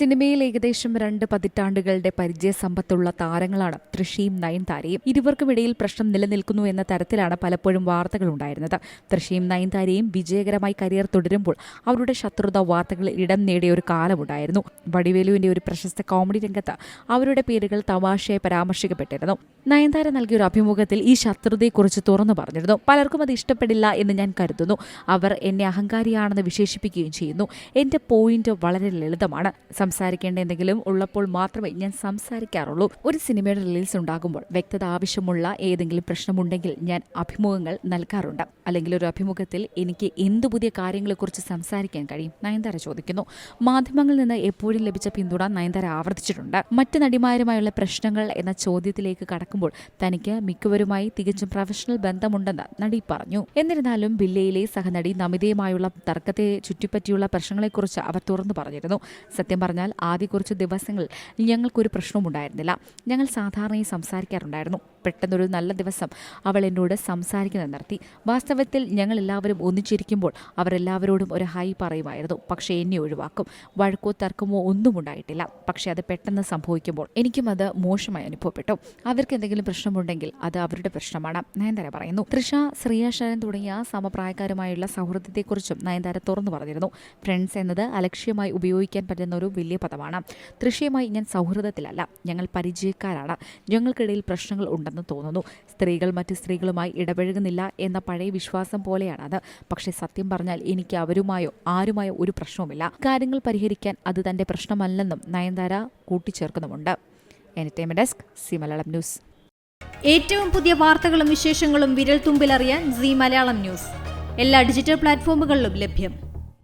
സിനിമയിൽ ഏകദേശം 2 പതിറ്റാണ്ടുകളുടെ പരിചയസമ്പത്തുള്ള താരങ്ങളാണ് തൃഷയും നയൻതാരയും. ഇരുവർക്കുമിടയിൽ പ്രശ്നം നിലനിൽക്കുന്നു എന്ന തരത്തിലാണ് പലപ്പോഴും വാർത്തകളുണ്ടായിരുന്നത്. തൃഷയും നയൻതാരയും വിജയകരമായി കരിയർ തുടരുമ്പോൾ അവരുടെ ശത്രുത വാർത്തകളിൽ ഇടം നേടിയ ഒരു കാലമുണ്ടായിരുന്നു. വടിവേലുവിന്റെ ഒരു പ്രശസ്ത കോമഡി രംഗത്ത് അവരുടെ പേരുകൾ തമാശയായി പരാമർശിക്കപ്പെട്ടിരുന്നു. നയൻതാര നൽകിയ ഒരു അഭിമുഖത്തിൽ ഈ ശത്രുതയെക്കുറിച്ച് തുറന്നു പറഞ്ഞിരുന്നു. പലർക്കും അത് ഇഷ്ടപ്പെടില്ല എന്ന് ഞാൻ കരുതുന്നു. അവർ എന്നെ അഹങ്കാരിയാണെന്ന് വിശേഷിപ്പിക്കുകയും ചെയ്യുന്നു. എന്റെ പോയിന്റ് വളരെ ലളിതമാണ്. സംസാരിക്കേണ്ട എന്തെങ്കിലും ഉള്ളപ്പോൾ മാത്രമേ ഞാൻ സംസാരിക്കാറുള്ളൂ. ഒരു സിനിമയുടെ റിലീസ് ഉണ്ടാകുമ്പോൾ വ്യക്തത ആവശ്യമുള്ള ഏതെങ്കിലും പ്രശ്നമുണ്ടെങ്കിൽ ഞാൻ അഭിമുഖങ്ങൾ നൽകാറുണ്ട്. അല്ലെങ്കിൽ ഒരു അഭിമുഖത്തിൽ എനിക്ക് എന്തു പുതിയ കാര്യങ്ങളെക്കുറിച്ച് സംസാരിക്കാൻ കഴിയും? നയൻതാര ചോദിക്കുന്നു. മാധ്യമങ്ങളിൽ നിന്ന് എപ്പോഴും ലഭിച്ച പിന്തുണ നയൻതാര ആവർത്തിച്ചിട്ടുണ്ട്. മറ്റ് നടിമാരുമായുള്ള പ്രശ്നങ്ങൾ എന്ന ചോദ്യത്തിലേക്ക് കടക്കുമ്പോൾ തനിക്ക് മിക്കവരുമായി തികച്ചും പ്രൊഫഷണൽ ബന്ധമുണ്ടെന്ന് നടി പറഞ്ഞു. എന്നിരുന്നാലും ബില്ലയിലെ സഹനടി നമിതയുമായുള്ള തർക്കത്തെ ചുറ്റിപ്പറ്റിയുള്ള പ്രശ്നങ്ങളെക്കുറിച്ച് അവർ തുറന്നു പറഞ്ഞിരുന്നു. സത്യം പറഞ്ഞാൽ ആദ്യ കുറച്ച് ദിവസങ്ങളിൽ ഞങ്ങൾക്കൊരു പ്രശ്നവും ഉണ്ടായിരുന്നില്ല. ഞങ്ങൾ സാധാരണയായി സംസാരിക്കാറുണ്ടായിരുന്നു. പെട്ടെന്നൊരു നല്ല ദിവസം അവൾ എന്നോട് സംസാരിക്കുന്നത് നിർത്തി. വാസ്തവത്തിൽ ഞങ്ങൾ എല്ലാവരും ഒന്നിച്ചിരിക്കുമ്പോൾ അവരെല്ലാവരോടും ഒരു ഹൈ പറയുമായിരുന്നു. പക്ഷേ എന്നെ ഒഴിവാക്കും. വഴക്കോ തർക്കമോ ഒന്നും ഉണ്ടായിട്ടില്ല. പക്ഷേ അത് പെട്ടെന്ന് സംഭവിക്കുമ്പോൾ എനിക്കും അത് മോശമായി അനുഭവപ്പെട്ടു. അവർക്ക് എന്തെങ്കിലും പ്രശ്നമുണ്ടെങ്കിൽ അത് അവരുടെ പ്രശ്നമാണ്, നയൻതാര പറയുന്നു. തൃഷ, ശ്രീയ ശരൺ തുടങ്ങിയ സമപ്രായക്കാരുമായുള്ള സൗഹൃദത്തെക്കുറിച്ചും നയൻതാര തുറന്നു പറഞ്ഞിരുന്നു. ഫ്രണ്ട്സ് എന്നത് അലക്ഷ്യമായി ഉപയോഗിക്കാൻ പറ്റുന്ന ഒരു വലിയ പദമാണ്. തൃഷയുമായി ഞാൻ സൗഹൃദത്തിലല്ല, ഞങ്ങൾ പരിചയക്കാരാണ്. ഞങ്ങൾക്കിടയിൽ പ്രശ്നങ്ങൾ ഉണ്ടെന്ന് തോന്നുന്നു. സ്ത്രീകൾ മറ്റ് സ്ത്രീകളുമായി ഇടപഴകുന്നില്ല എന്ന പഴയ വിശ്വാസം പോലെയാണ് അത്. പക്ഷേ സത്യം പറഞ്ഞാൽ എനിക്ക് അവരുമായോ ആരുമായോ ഒരു പ്രശ്നവുമില്ല. കാര്യങ്ങൾ പരിഹരിക്കാൻ അത് തന്റെ പ്രശ്നമല്ലെന്നും നയൻതാര കൂട്ടിച്ചേർക്കുന്നുമുണ്ട്. Entertainment desk, Zee Malayalam news. ഏറ്റവും പുതിയ വാർത്തകളും വിശേഷങ്ങളും വിരൽ തുമ്പിലറിയാൻ സി മലയാളം ന്യൂസ് എല്ലാ ഡിജിറ്റൽ പ്ലാറ്റ്ഫോമുകളിലും ലഭ്യം.